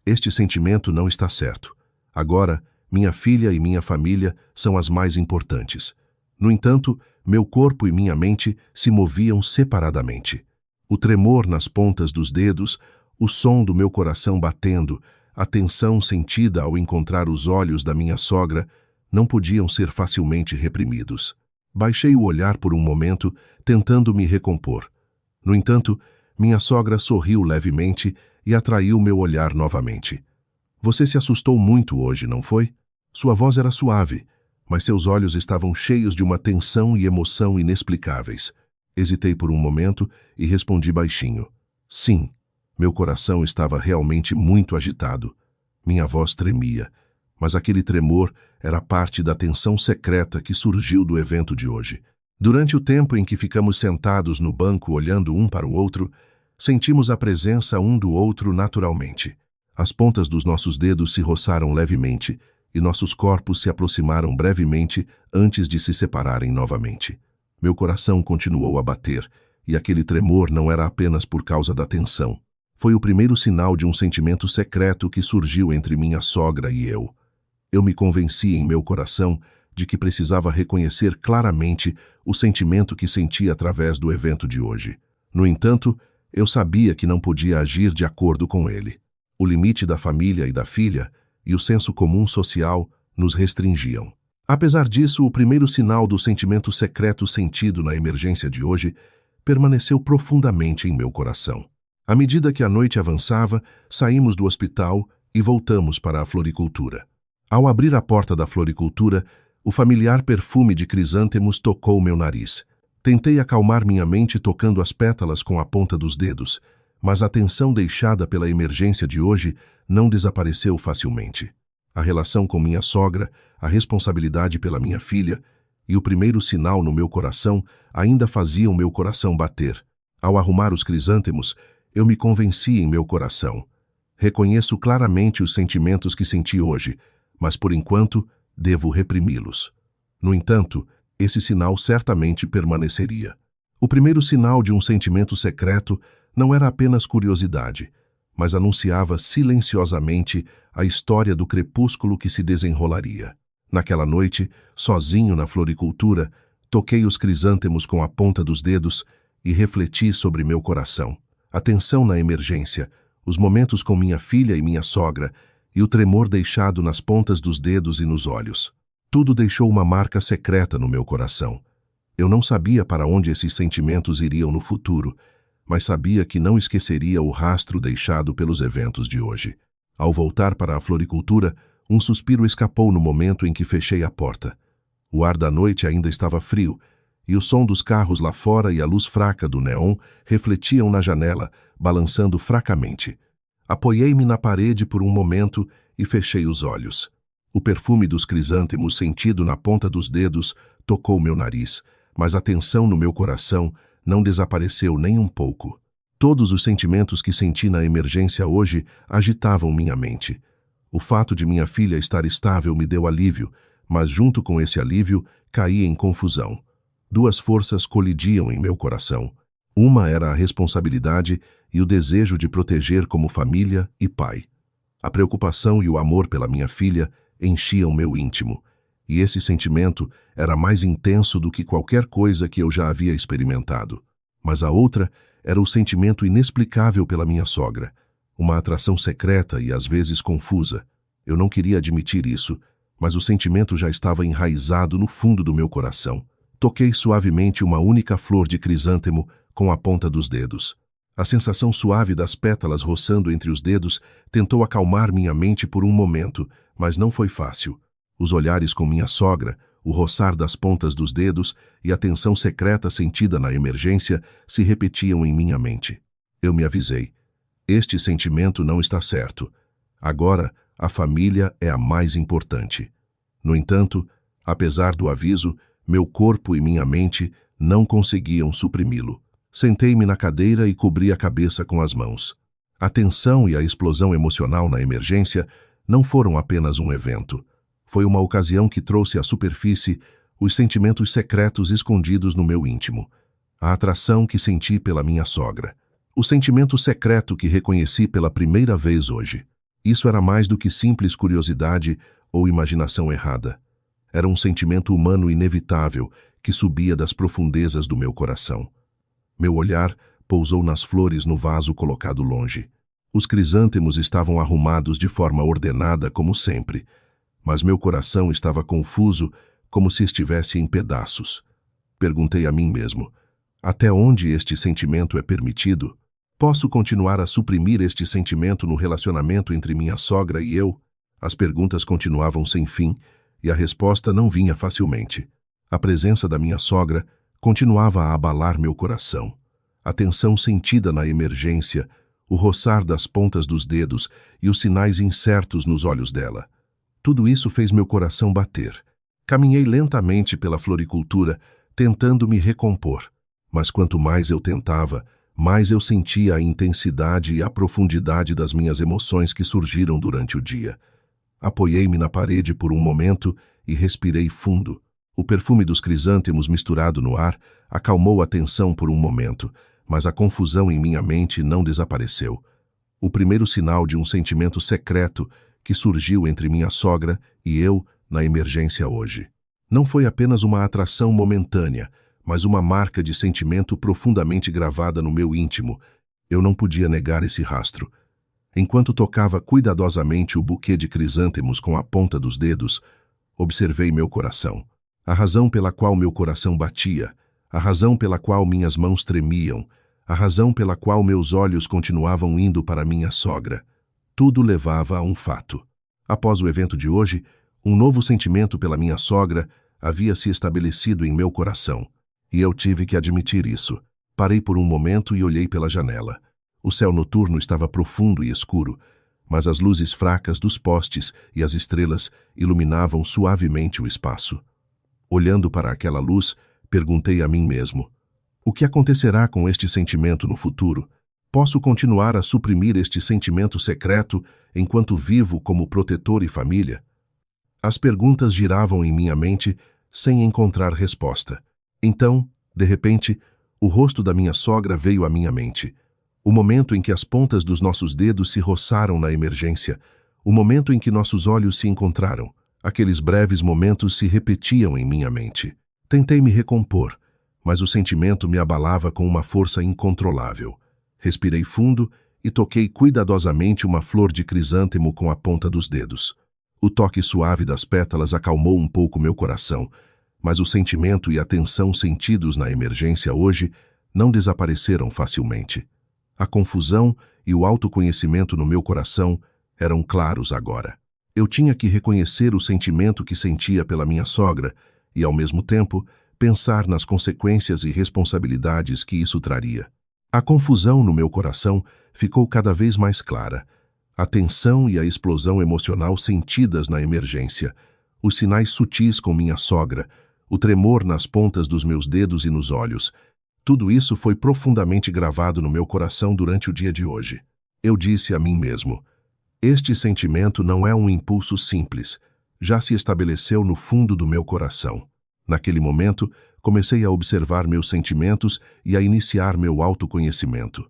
Este sentimento não está certo. Agora, minha filha e minha família são as mais importantes. No entanto, meu corpo e minha mente se moviam separadamente. O tremor nas pontas dos dedos, o som do meu coração batendo, a tensão sentida ao encontrar os olhos da minha sogra, não podiam ser facilmente reprimidos. Baixei o olhar por um momento, tentando me recompor. No entanto, minha sogra sorriu levemente e atraiu meu olhar novamente. Você se assustou muito hoje, não foi? Sua voz era suave, mas seus olhos estavam cheios de uma tensão e emoção inexplicáveis. Hesitei por um momento e respondi baixinho. Sim, meu coração estava realmente muito agitado. Minha voz tremia, mas aquele tremor era parte da tensão secreta que surgiu do evento de hoje. Durante o tempo em que ficamos sentados no banco olhando um para o outro, sentimos a presença um do outro naturalmente. As pontas dos nossos dedos se roçaram levemente e nossos corpos se aproximaram brevemente antes de se separarem novamente. Meu coração continuou a bater, e aquele tremor não era apenas por causa da tensão. Foi o primeiro sinal de um sentimento secreto que surgiu entre minha sogra e eu. Eu me convenci em meu coração de que precisava reconhecer claramente o sentimento que sentia através do evento de hoje. No entanto, eu sabia que não podia agir de acordo com ele. O limite da família e da filha e o senso comum social nos restringiam. Apesar disso, o primeiro sinal do sentimento secreto sentido na emergência de hoje permaneceu profundamente em meu coração. À medida que a noite avançava, saímos do hospital e voltamos para a floricultura. Ao abrir a porta da floricultura, o familiar perfume de crisântemos tocou meu nariz. Tentei acalmar minha mente tocando as pétalas com a ponta dos dedos, mas a tensão deixada pela emergência de hoje não desapareceu facilmente. A relação com minha sogra, a responsabilidade pela minha filha e o primeiro sinal no meu coração ainda faziam meu coração bater. Ao arrumar os crisântemos, eu me convenci em meu coração. Reconheço claramente os sentimentos que senti hoje, mas por enquanto devo reprimi-los. No entanto, esse sinal certamente permaneceria. O primeiro sinal de um sentimento secreto não era apenas curiosidade, mas anunciava silenciosamente a história do crepúsculo que se desenrolaria. Naquela noite, sozinho na floricultura, toquei os crisântemos com a ponta dos dedos e refleti sobre meu coração. A tensão na emergência, os momentos com minha filha e minha sogra, e o tremor deixado nas pontas dos dedos e nos olhos. Tudo deixou uma marca secreta no meu coração. Eu não sabia para onde esses sentimentos iriam no futuro, mas sabia que não esqueceria o rastro deixado pelos eventos de hoje. Ao voltar para a floricultura, um suspiro escapou no momento em que fechei a porta. O ar da noite ainda estava frio, e o som dos carros lá fora e a luz fraca do neon refletiam na janela, balançando fracamente. Apoiei-me na parede por um momento e fechei os olhos. O perfume dos crisântemos sentido na ponta dos dedos tocou meu nariz, mas a tensão no meu coração não desapareceu nem um pouco. Todos os sentimentos que senti na emergência hoje agitavam minha mente. O fato de minha filha estar estável me deu alívio, mas junto com esse alívio caí em confusão. Duas forças colidiam em meu coração. Uma era a responsabilidade e o desejo de proteger como família e pai. A preocupação e o amor pela minha filha enchiam meu íntimo, e esse sentimento era mais intenso do que qualquer coisa que eu já havia experimentado. Mas a outra era o sentimento inexplicável pela minha sogra, uma atração secreta e às vezes confusa. Eu não queria admitir isso, mas o sentimento já estava enraizado no fundo do meu coração. Toquei suavemente uma única flor de crisântemo com a ponta dos dedos. A sensação suave das pétalas roçando entre os dedos tentou acalmar minha mente por um momento, mas não foi fácil. Os olhares com minha sogra, o roçar das pontas dos dedos e a tensão secreta sentida na emergência se repetiam em minha mente. Eu me avisei. Este sentimento não está certo. Agora, a família é a mais importante. No entanto, apesar do aviso, meu corpo e minha mente não conseguiam suprimi-lo. Sentei-me na cadeira e cobri a cabeça com as mãos. A tensão e a explosão emocional na emergência não foram apenas um evento. Foi uma ocasião que trouxe à superfície os sentimentos secretos escondidos no meu íntimo. A atração que senti pela minha sogra. O sentimento secreto que reconheci pela primeira vez hoje. Isso era mais do que simples curiosidade ou imaginação errada. Era um sentimento humano inevitável que subia das profundezas do meu coração. Meu olhar pousou nas flores no vaso colocado longe. Os crisântemos estavam arrumados de forma ordenada como sempre, mas meu coração estava confuso como se estivesse em pedaços. Perguntei a mim mesmo, até onde este sentimento é permitido? Posso continuar a suprimir este sentimento no relacionamento entre minha sogra e eu? As perguntas continuavam sem fim e a resposta não vinha facilmente. A presença da minha sogra continuava a abalar meu coração. A tensão sentida na emergência, o roçar das pontas dos dedos e os sinais incertos nos olhos dela. Tudo isso fez meu coração bater. Caminhei lentamente pela floricultura, tentando me recompor. Mas quanto mais eu tentava, mais eu sentia a intensidade e a profundidade das minhas emoções que surgiram durante o dia. Apoiei-me na parede por um momento e respirei fundo. O perfume dos crisântemos misturado no ar acalmou a tensão por um momento, mas a confusão em minha mente não desapareceu. O primeiro sinal de um sentimento secreto que surgiu entre minha sogra e eu na emergência hoje. Não foi apenas uma atração momentânea, mas uma marca de sentimento profundamente gravada no meu íntimo. Eu não podia negar esse rastro. Enquanto tocava cuidadosamente o buquê de crisântemos com a ponta dos dedos, observei meu coração. A razão pela qual meu coração batia, a razão pela qual minhas mãos tremiam, a razão pela qual meus olhos continuavam indo para minha sogra. Tudo levava a um fato. Após o evento de hoje, um novo sentimento pela minha sogra havia se estabelecido em meu coração. E eu tive que admitir isso. Parei por um momento e olhei pela janela. O céu noturno estava profundo e escuro, mas as luzes fracas dos postes e as estrelas iluminavam suavemente o espaço. Olhando para aquela luz, perguntei a mim mesmo: o que acontecerá com este sentimento no futuro? Posso continuar a suprimir este sentimento secreto enquanto vivo como protetor e família? As perguntas giravam em minha mente sem encontrar resposta. Então, de repente, o rosto da minha sogra veio à minha mente. O momento em que as pontas dos nossos dedos se roçaram na emergência, o momento em que nossos olhos se encontraram. Aqueles breves momentos se repetiam em minha mente. Tentei me recompor, mas o sentimento me abalava com uma força incontrolável. Respirei fundo e toquei cuidadosamente uma flor de crisântemo com a ponta dos dedos. O toque suave das pétalas acalmou um pouco meu coração, mas o sentimento e a tensão sentidos na emergência hoje não desapareceram facilmente. A confusão e o autoconhecimento no meu coração eram claros agora. Eu tinha que reconhecer o sentimento que sentia pela minha sogra e, ao mesmo tempo, pensar nas consequências e responsabilidades que isso traria. A confusão no meu coração ficou cada vez mais clara. A tensão e a explosão emocional sentidas na emergência, os sinais sutis com minha sogra, o tremor nas pontas dos meus dedos e nos olhos, tudo isso foi profundamente gravado no meu coração durante o dia de hoje. Eu disse a mim mesmo: este sentimento não é um impulso simples, já se estabeleceu no fundo do meu coração. Naquele momento, comecei a observar meus sentimentos e a iniciar meu autoconhecimento.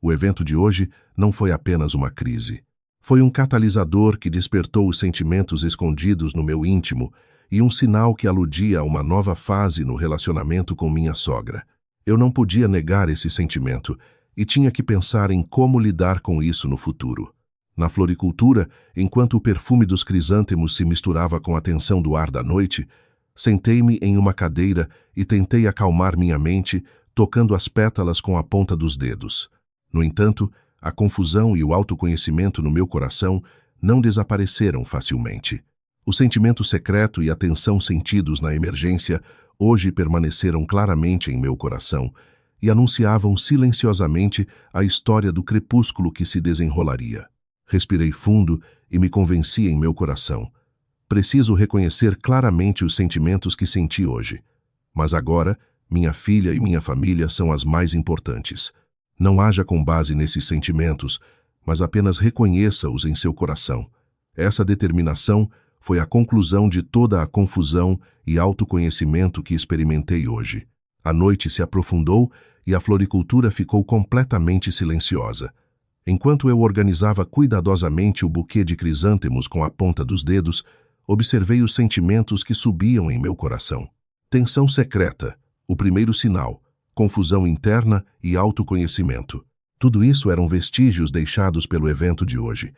O evento de hoje não foi apenas uma crise. Foi um catalisador que despertou os sentimentos escondidos no meu íntimo e um sinal que aludia a uma nova fase no relacionamento com minha sogra. Eu não podia negar esse sentimento e tinha que pensar em como lidar com isso no futuro. Na floricultura, enquanto o perfume dos crisântemos se misturava com a tensão do ar da noite, sentei-me em uma cadeira e tentei acalmar minha mente, tocando as pétalas com a ponta dos dedos. No entanto, a confusão e o autoconhecimento no meu coração não desapareceram facilmente. O sentimento secreto e a tensão sentidos na emergência hoje permaneceram claramente em meu coração e anunciavam silenciosamente a história do crepúsculo que se desenrolaria. Respirei fundo e me convenci em meu coração. Preciso reconhecer claramente os sentimentos que senti hoje. Mas agora, minha filha e minha família são as mais importantes. Não haja com base nesses sentimentos, mas apenas reconheça-os em seu coração. Essa determinação foi a conclusão de toda a confusão e autoconhecimento que experimentei hoje. A noite se aprofundou e a floricultura ficou completamente silenciosa. Enquanto eu organizava cuidadosamente o buquê de crisântemos com a ponta dos dedos, observei os sentimentos que subiam em meu coração. Tensão secreta, o primeiro sinal, confusão interna e autoconhecimento. Tudo isso eram vestígios deixados pelo evento de hoje.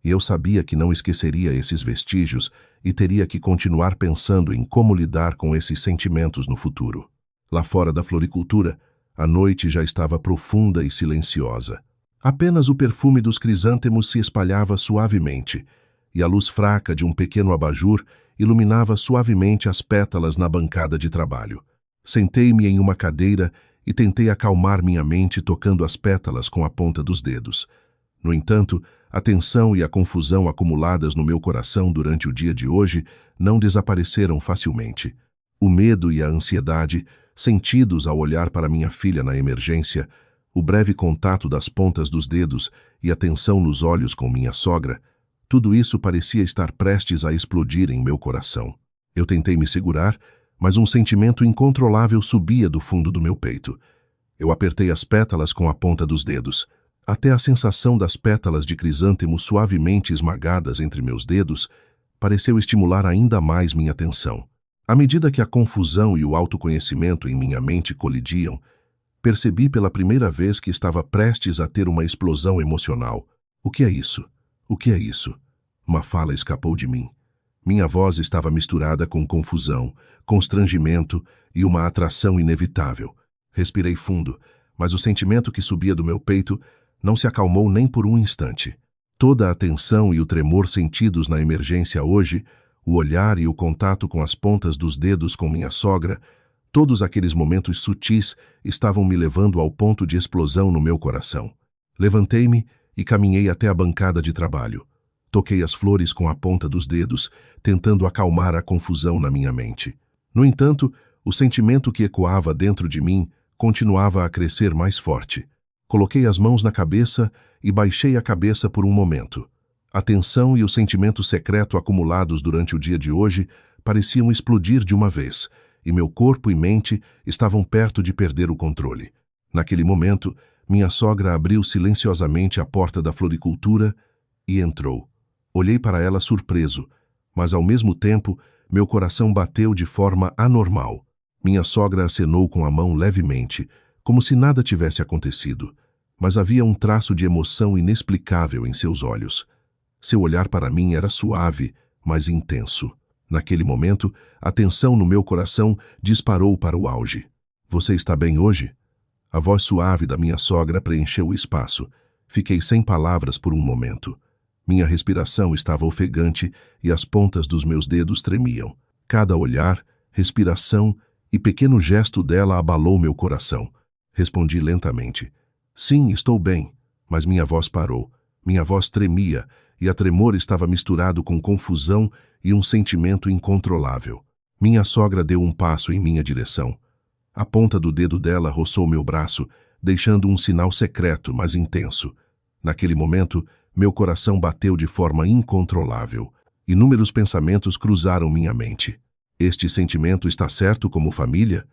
E eu sabia que não esqueceria esses vestígios e teria que continuar pensando em como lidar com esses sentimentos no futuro. Lá fora da floricultura, a noite já estava profunda e silenciosa. Apenas o perfume dos crisântemos se espalhava suavemente, e a luz fraca de um pequeno abajur iluminava suavemente as pétalas na bancada de trabalho. Sentei-me em uma cadeira e tentei acalmar minha mente tocando as pétalas com a ponta dos dedos. No entanto, a tensão e a confusão acumuladas no meu coração durante o dia de hoje não desapareceram facilmente. O medo e a ansiedade, sentidos ao olhar para minha filha na emergência, o breve contato das pontas dos dedos e a tensão nos olhos com minha sogra, tudo isso parecia estar prestes a explodir em meu coração. Eu tentei me segurar, mas um sentimento incontrolável subia do fundo do meu peito. Eu apertei as pétalas com a ponta dos dedos. Até a sensação das pétalas de crisântemo suavemente esmagadas entre meus dedos pareceu estimular ainda mais minha atenção. À medida que a confusão e o autoconhecimento em minha mente colidiam, percebi pela primeira vez que estava prestes a ter uma explosão emocional. O que é isso? O que é isso? Uma fala escapou de mim. Minha voz estava misturada com confusão, constrangimento e uma atração inevitável. Respirei fundo, mas o sentimento que subia do meu peito não se acalmou nem por um instante. Toda a tensão e o tremor sentidos na emergência hoje, o olhar e o contato com as pontas dos dedos com minha sogra, todos aqueles momentos sutis estavam me levando ao ponto de explosão no meu coração. Levantei-me e caminhei até a bancada de trabalho. Toquei as flores com a ponta dos dedos, tentando acalmar a confusão na minha mente. No entanto, o sentimento que ecoava dentro de mim continuava a crescer mais forte. Coloquei as mãos na cabeça e baixei a cabeça por um momento. A tensão e o sentimento secreto acumulados durante o dia de hoje pareciam explodir de uma vez, e meu corpo e mente estavam perto de perder o controle. Naquele momento, minha sogra abriu silenciosamente a porta da floricultura e entrou. Olhei para ela surpreso, mas ao mesmo tempo, meu coração bateu de forma anormal. Minha sogra acenou com a mão levemente, como se nada tivesse acontecido, mas havia um traço de emoção inexplicável em seus olhos. Seu olhar para mim era suave, mas intenso. Naquele momento, a tensão no meu coração disparou para o auge. Você está bem hoje? A voz suave da minha sogra preencheu o espaço. Fiquei sem palavras por um momento. Minha respiração estava ofegante e as pontas dos meus dedos tremiam. Cada olhar respiração e pequeno gesto dela abalou meu coração. Respondi lentamente: sim, estou bem. Mas minha voz parou. Minha voz tremia, e a tremor estava misturado com confusão e um sentimento incontrolável. Minha sogra deu um passo em minha direção. A ponta do dedo dela roçou meu braço, deixando um sinal secreto, mas intenso. Naquele momento, meu coração bateu de forma incontrolável. Inúmeros pensamentos cruzaram minha mente. Este sentimento está certo como família?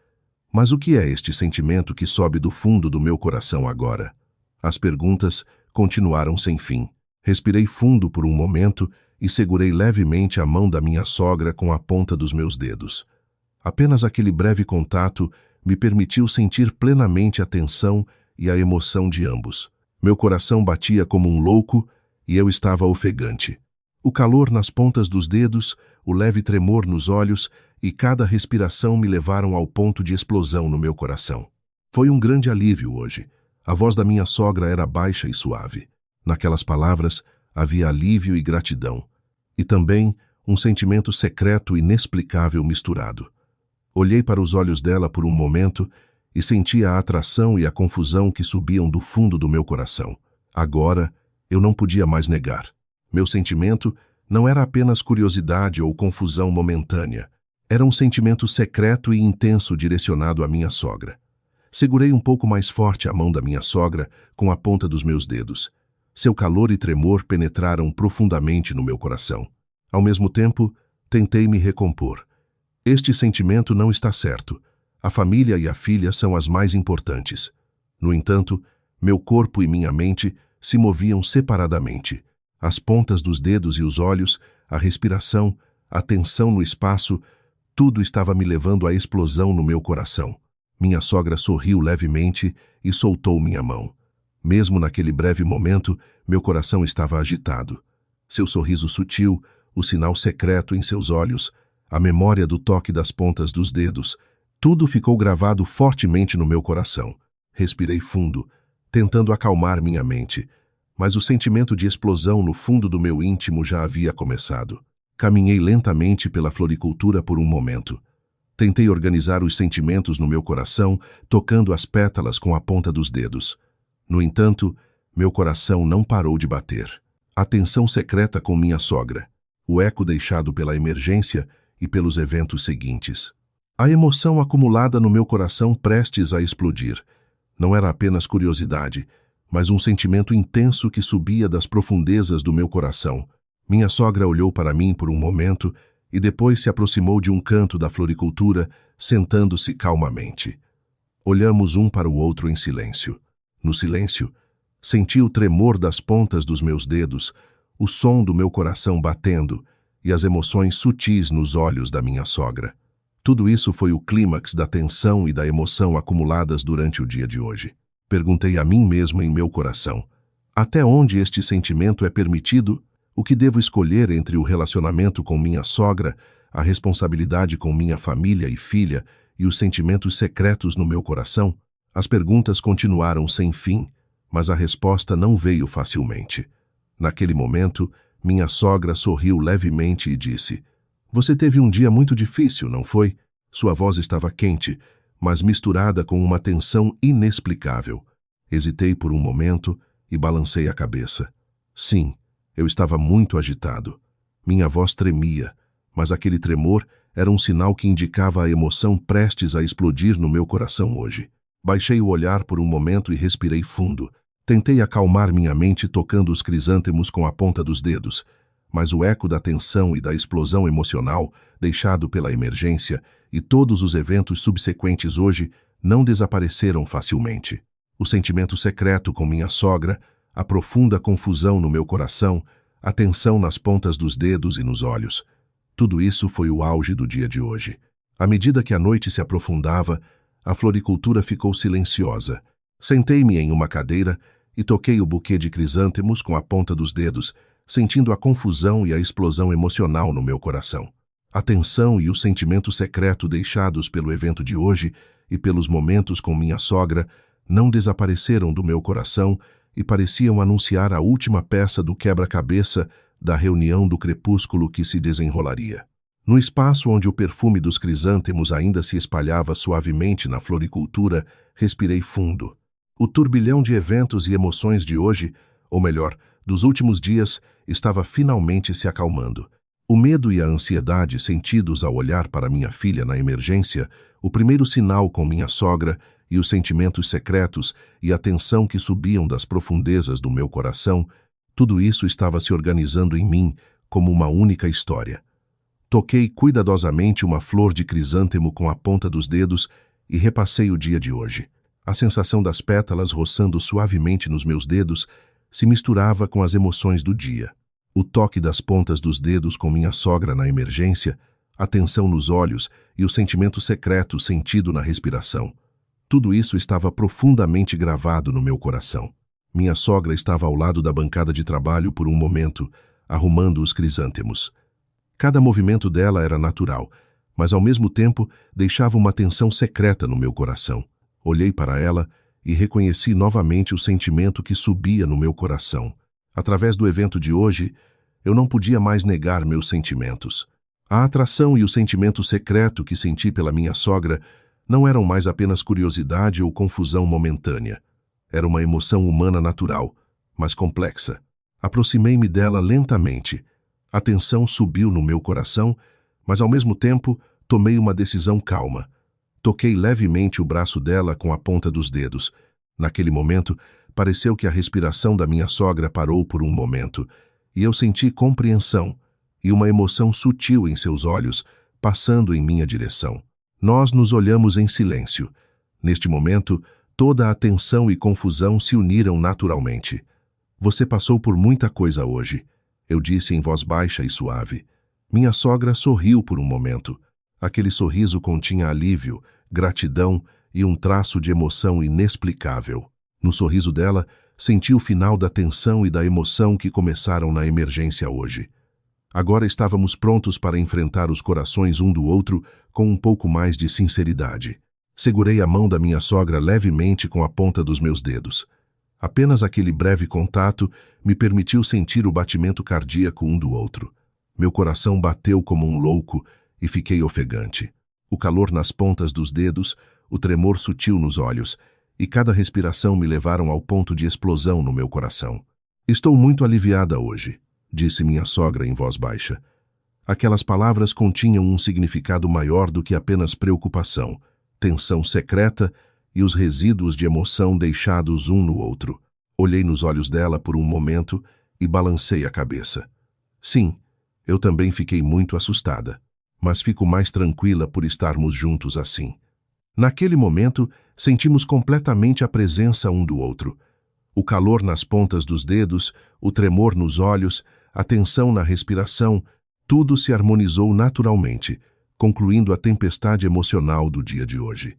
Mas o que é este sentimento que sobe do fundo do meu coração agora? As perguntas continuaram sem fim. Respirei fundo por um momento e segurei levemente a mão da minha sogra com a ponta dos meus dedos. Apenas aquele breve contato me permitiu sentir plenamente a tensão e a emoção de ambos. Meu coração batia como um louco e eu estava ofegante. O calor nas pontas dos dedos, o leve tremor nos olhos e cada respiração me levaram ao ponto de explosão no meu coração. Foi um grande alívio hoje. A voz da minha sogra era baixa e suave. Naquelas palavras havia alívio e gratidão. E também um sentimento secreto e inexplicável misturado. Olhei para os olhos dela por um momento e senti a atração e a confusão que subiam do fundo do meu coração. Agora, eu não podia mais negar. Meu sentimento não era apenas curiosidade ou confusão momentânea. Era um sentimento secreto e intenso direcionado à minha sogra. Segurei um pouco mais forte a mão da minha sogra com a ponta dos meus dedos. Seu calor e tremor penetraram profundamente no meu coração. Ao mesmo tempo, tentei me recompor. Este sentimento não está certo. A família e a filha são as mais importantes. No entanto, meu corpo e minha mente se moviam separadamente. As pontas dos dedos e os olhos, a respiração, a tensão no espaço, tudo estava me levando à explosão no meu coração. Minha sogra sorriu levemente e soltou minha mão. Mesmo naquele breve momento, meu coração estava agitado. Seu sorriso sutil, o sinal secreto em seus olhos, a memória do toque das pontas dos dedos, tudo ficou gravado fortemente no meu coração. Respirei fundo, tentando acalmar minha mente, mas o sentimento de explosão no fundo do meu íntimo já havia começado. Caminhei lentamente pela floricultura por um momento. Tentei organizar os sentimentos no meu coração, tocando as pétalas com a ponta dos dedos. No entanto, meu coração não parou de bater. A tensão secreta com minha sogra, o eco deixado pela emergência e pelos eventos seguintes. A emoção acumulada no meu coração prestes a explodir. Não era apenas curiosidade, mas um sentimento intenso que subia das profundezas do meu coração. Minha sogra olhou para mim por um momento e depois se aproximou de um canto da floricultura, sentando-se calmamente. Olhamos um para o outro em silêncio. No silêncio, senti o tremor das pontas dos meus dedos, o som do meu coração batendo e as emoções sutis nos olhos da minha sogra. Tudo isso foi o clímax da tensão e da emoção acumuladas durante o dia de hoje. Perguntei a mim mesmo em meu coração: até onde este sentimento é permitido? O que devo escolher entre o relacionamento com minha sogra, a responsabilidade com minha família e filha e os sentimentos secretos no meu coração? As perguntas continuaram sem fim, mas a resposta não veio facilmente. Naquele momento, minha sogra sorriu levemente e disse: "Você teve um dia muito difícil, não foi?" Sua voz estava quente, mas misturada com uma tensão inexplicável. Hesitei por um momento e balancei a cabeça. Sim, eu estava muito agitado. Minha voz tremia, mas aquele tremor era um sinal que indicava a emoção prestes a explodir no meu coração hoje. Baixei o olhar por um momento e respirei fundo. Tentei acalmar minha mente tocando os crisântemos com a ponta dos dedos, mas o eco da tensão e da explosão emocional, deixado pela emergência, e todos os eventos subsequentes hoje não desapareceram facilmente. O sentimento secreto com minha sogra, a profunda confusão no meu coração, a tensão nas pontas dos dedos e nos olhos. Tudo isso foi o auge do dia de hoje. À medida que a noite se aprofundava, a floricultura ficou silenciosa. Sentei-me em uma cadeira e toquei o buquê de crisântemos com a ponta dos dedos, sentindo a confusão e a explosão emocional no meu coração. A tensão e o sentimento secreto deixados pelo evento de hoje e pelos momentos com minha sogra não desapareceram do meu coração e pareciam anunciar a última peça do quebra-cabeça da reunião do crepúsculo que se desenrolaria. No espaço onde o perfume dos crisântemos ainda se espalhava suavemente na floricultura, respirei fundo. O turbilhão de eventos e emoções de hoje, ou melhor, dos últimos dias, estava finalmente se acalmando. O medo e a ansiedade sentidos ao olhar para minha filha na emergência, o primeiro sinal com minha sogra e os sentimentos secretos e a tensão que subiam das profundezas do meu coração, tudo isso estava se organizando em mim como uma única história. Toquei cuidadosamente uma flor de crisântemo com a ponta dos dedos e repassei o dia de hoje. A sensação das pétalas roçando suavemente nos meus dedos se misturava com as emoções do dia. O toque das pontas dos dedos com minha sogra na emergência, a tensão nos olhos e o sentimento secreto sentido na respiração. Tudo isso estava profundamente gravado no meu coração. Minha sogra estava ao lado da bancada de trabalho por um momento, arrumando os crisântemos. Cada movimento dela era natural, mas ao mesmo tempo deixava uma tensão secreta no meu coração. Olhei para ela e reconheci novamente o sentimento que subia no meu coração. Através do evento de hoje, eu não podia mais negar meus sentimentos. A atração e o sentimento secreto que senti pela minha sogra não eram mais apenas curiosidade ou confusão momentânea. Era uma emoção humana natural, mas complexa. Aproximei-me dela lentamente. A tensão subiu no meu coração, mas ao mesmo tempo tomei uma decisão calma. Toquei levemente o braço dela com a ponta dos dedos. Naquele momento, pareceu que a respiração da minha sogra parou por um momento, e eu senti compreensão e uma emoção sutil em seus olhos, passando em minha direção. Nós nos olhamos em silêncio. Neste momento, toda a tensão e confusão se uniram naturalmente. Você passou por muita coisa hoje, eu disse em voz baixa e suave. Minha sogra sorriu por um momento. Aquele sorriso continha alívio, gratidão e um traço de emoção inexplicável. No sorriso dela, senti o final da tensão e da emoção que começaram na emergência hoje. Agora estávamos prontos para enfrentar os corações um do outro com um pouco mais de sinceridade. Segurei a mão da minha sogra levemente com a ponta dos meus dedos. Apenas aquele breve contato me permitiu sentir o batimento cardíaco um do outro. Meu coração bateu como um louco e fiquei ofegante. O calor nas pontas dos dedos, o tremor sutil nos olhos, e cada respiração me levaram ao ponto de explosão no meu coração. Estou muito aliviada hoje, disse minha sogra em voz baixa. Aquelas palavras continham um significado maior do que apenas preocupação, tensão secreta e os resíduos de emoção deixados um no outro. Olhei nos olhos dela por um momento e balancei a cabeça. Sim, eu também fiquei muito assustada, mas fico mais tranquila por estarmos juntos assim. Naquele momento, sentimos completamente a presença um do outro. O calor nas pontas dos dedos, o tremor nos olhos, a tensão na respiração, tudo se harmonizou naturalmente, concluindo a tempestade emocional do dia de hoje.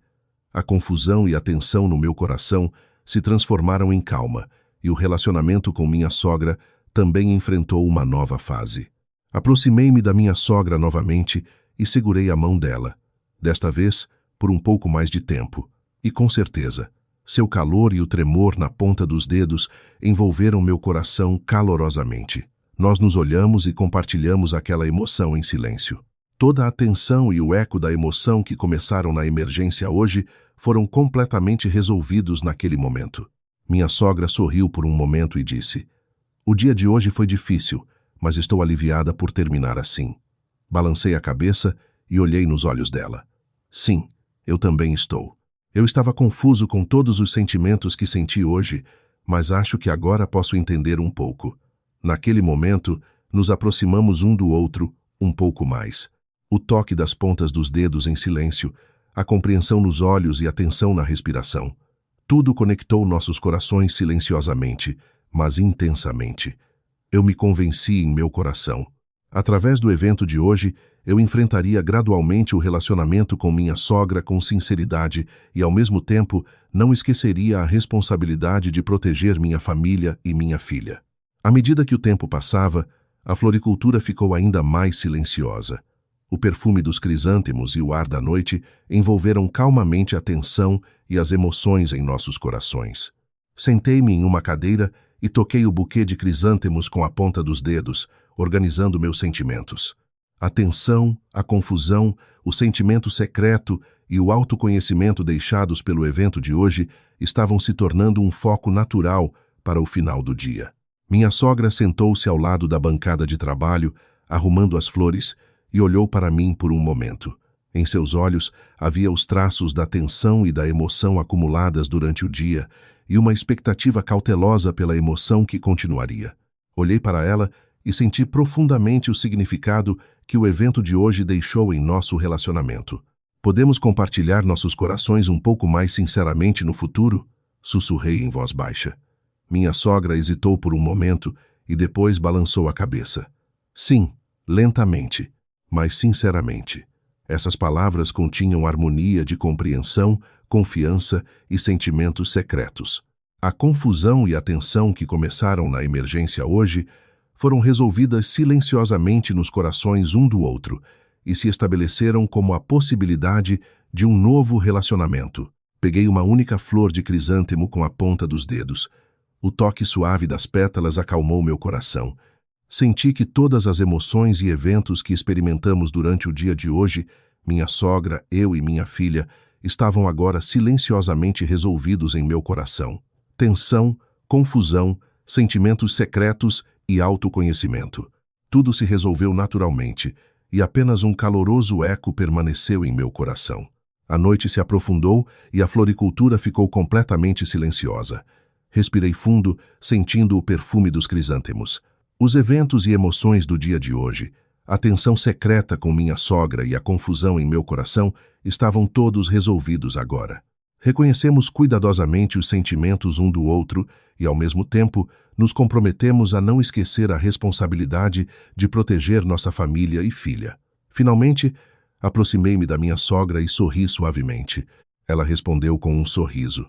A confusão e a tensão no meu coração se transformaram em calma, e o relacionamento com minha sogra também enfrentou uma nova fase. Aproximei-me da minha sogra novamente e segurei a mão dela. Desta vez, por um pouco mais de tempo. E com certeza, seu calor e o tremor na ponta dos dedos envolveram meu coração calorosamente. Nós nos olhamos e compartilhamos aquela emoção em silêncio. Toda a tensão e o eco da emoção que começaram na emergência hoje foram completamente resolvidos naquele momento. Minha sogra sorriu por um momento e disse: "O dia de hoje foi difícil, mas estou aliviada por terminar assim." Balancei a cabeça e olhei nos olhos dela. Sim, eu também estou. Eu estava confuso com todos os sentimentos que senti hoje, mas acho que agora posso entender um pouco. Naquele momento, nos aproximamos um do outro um pouco mais. O toque das pontas dos dedos em silêncio, a compreensão nos olhos e a tensão na respiração. Tudo conectou nossos corações silenciosamente, mas intensamente. Eu me convenci em meu coração. Através do evento de hoje, eu enfrentaria gradualmente o relacionamento com minha sogra com sinceridade e, ao mesmo tempo, não esqueceria a responsabilidade de proteger minha família e minha filha. À medida que o tempo passava, a floricultura ficou ainda mais silenciosa. O perfume dos crisântemos e o ar da noite envolveram calmamente a tensão e as emoções em nossos corações. Sentei-me em uma cadeira e toquei o buquê de crisântemos com a ponta dos dedos, organizando meus sentimentos. A tensão, a confusão, o sentimento secreto e o autoconhecimento deixados pelo evento de hoje estavam se tornando um foco natural para o final do dia. Minha sogra sentou-se ao lado da bancada de trabalho, arrumando as flores, e olhou para mim por um momento. Em seus olhos havia os traços da tensão e da emoção acumuladas durante o dia e uma expectativa cautelosa pela emoção que continuaria. Olhei para ela e senti profundamente o significado que o evento de hoje deixou em nosso relacionamento. Podemos compartilhar nossos corações um pouco mais sinceramente no futuro? Sussurrei em voz baixa. Minha sogra hesitou por um momento e depois balançou a cabeça. Sim, lentamente, mas sinceramente. Essas palavras continham harmonia de compreensão, confiança e sentimentos secretos. A confusão e a tensão que começaram na emergência hoje foram resolvidas silenciosamente nos corações um do outro e se estabeleceram como a possibilidade de um novo relacionamento. Peguei uma única flor de crisântemo com a ponta dos dedos. O toque suave das pétalas acalmou meu coração. Senti que todas as emoções e eventos que experimentamos durante o dia de hoje, minha sogra, eu e minha filha, estavam agora silenciosamente resolvidos em meu coração. Tensão, confusão, sentimentos secretos e autoconhecimento. Tudo se resolveu naturalmente, e apenas um caloroso eco permaneceu em meu coração. A noite se aprofundou e a floricultura ficou completamente silenciosa. Respirei fundo, sentindo o perfume dos crisântemos. Os eventos e emoções do dia de hoje, a tensão secreta com minha sogra e a confusão em meu coração estavam todos resolvidos agora. Reconhecemos cuidadosamente os sentimentos um do outro e, ao mesmo tempo, nos comprometemos a não esquecer a responsabilidade de proteger nossa família e filha. Finalmente, aproximei-me da minha sogra e sorri suavemente. Ela respondeu com um sorriso.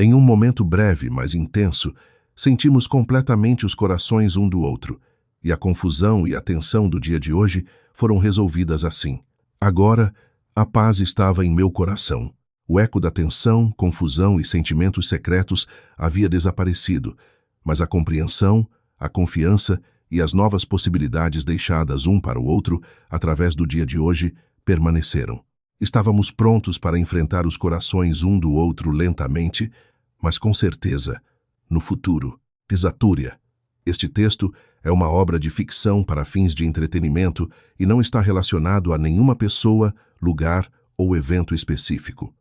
Em um momento breve, mas intenso, sentimos completamente os corações um do outro, e a confusão e a tensão do dia de hoje foram resolvidas assim. Agora, a paz estava em meu coração. O eco da tensão, confusão e sentimentos secretos havia desaparecido, mas a compreensão, a confiança e as novas possibilidades deixadas um para o outro através do dia de hoje permaneceram. Estávamos prontos para enfrentar os corações um do outro lentamente, mas com certeza, no futuro. Pisatúria. Este texto é uma obra de ficção para fins de entretenimento e não está relacionado a nenhuma pessoa, lugar ou evento específico.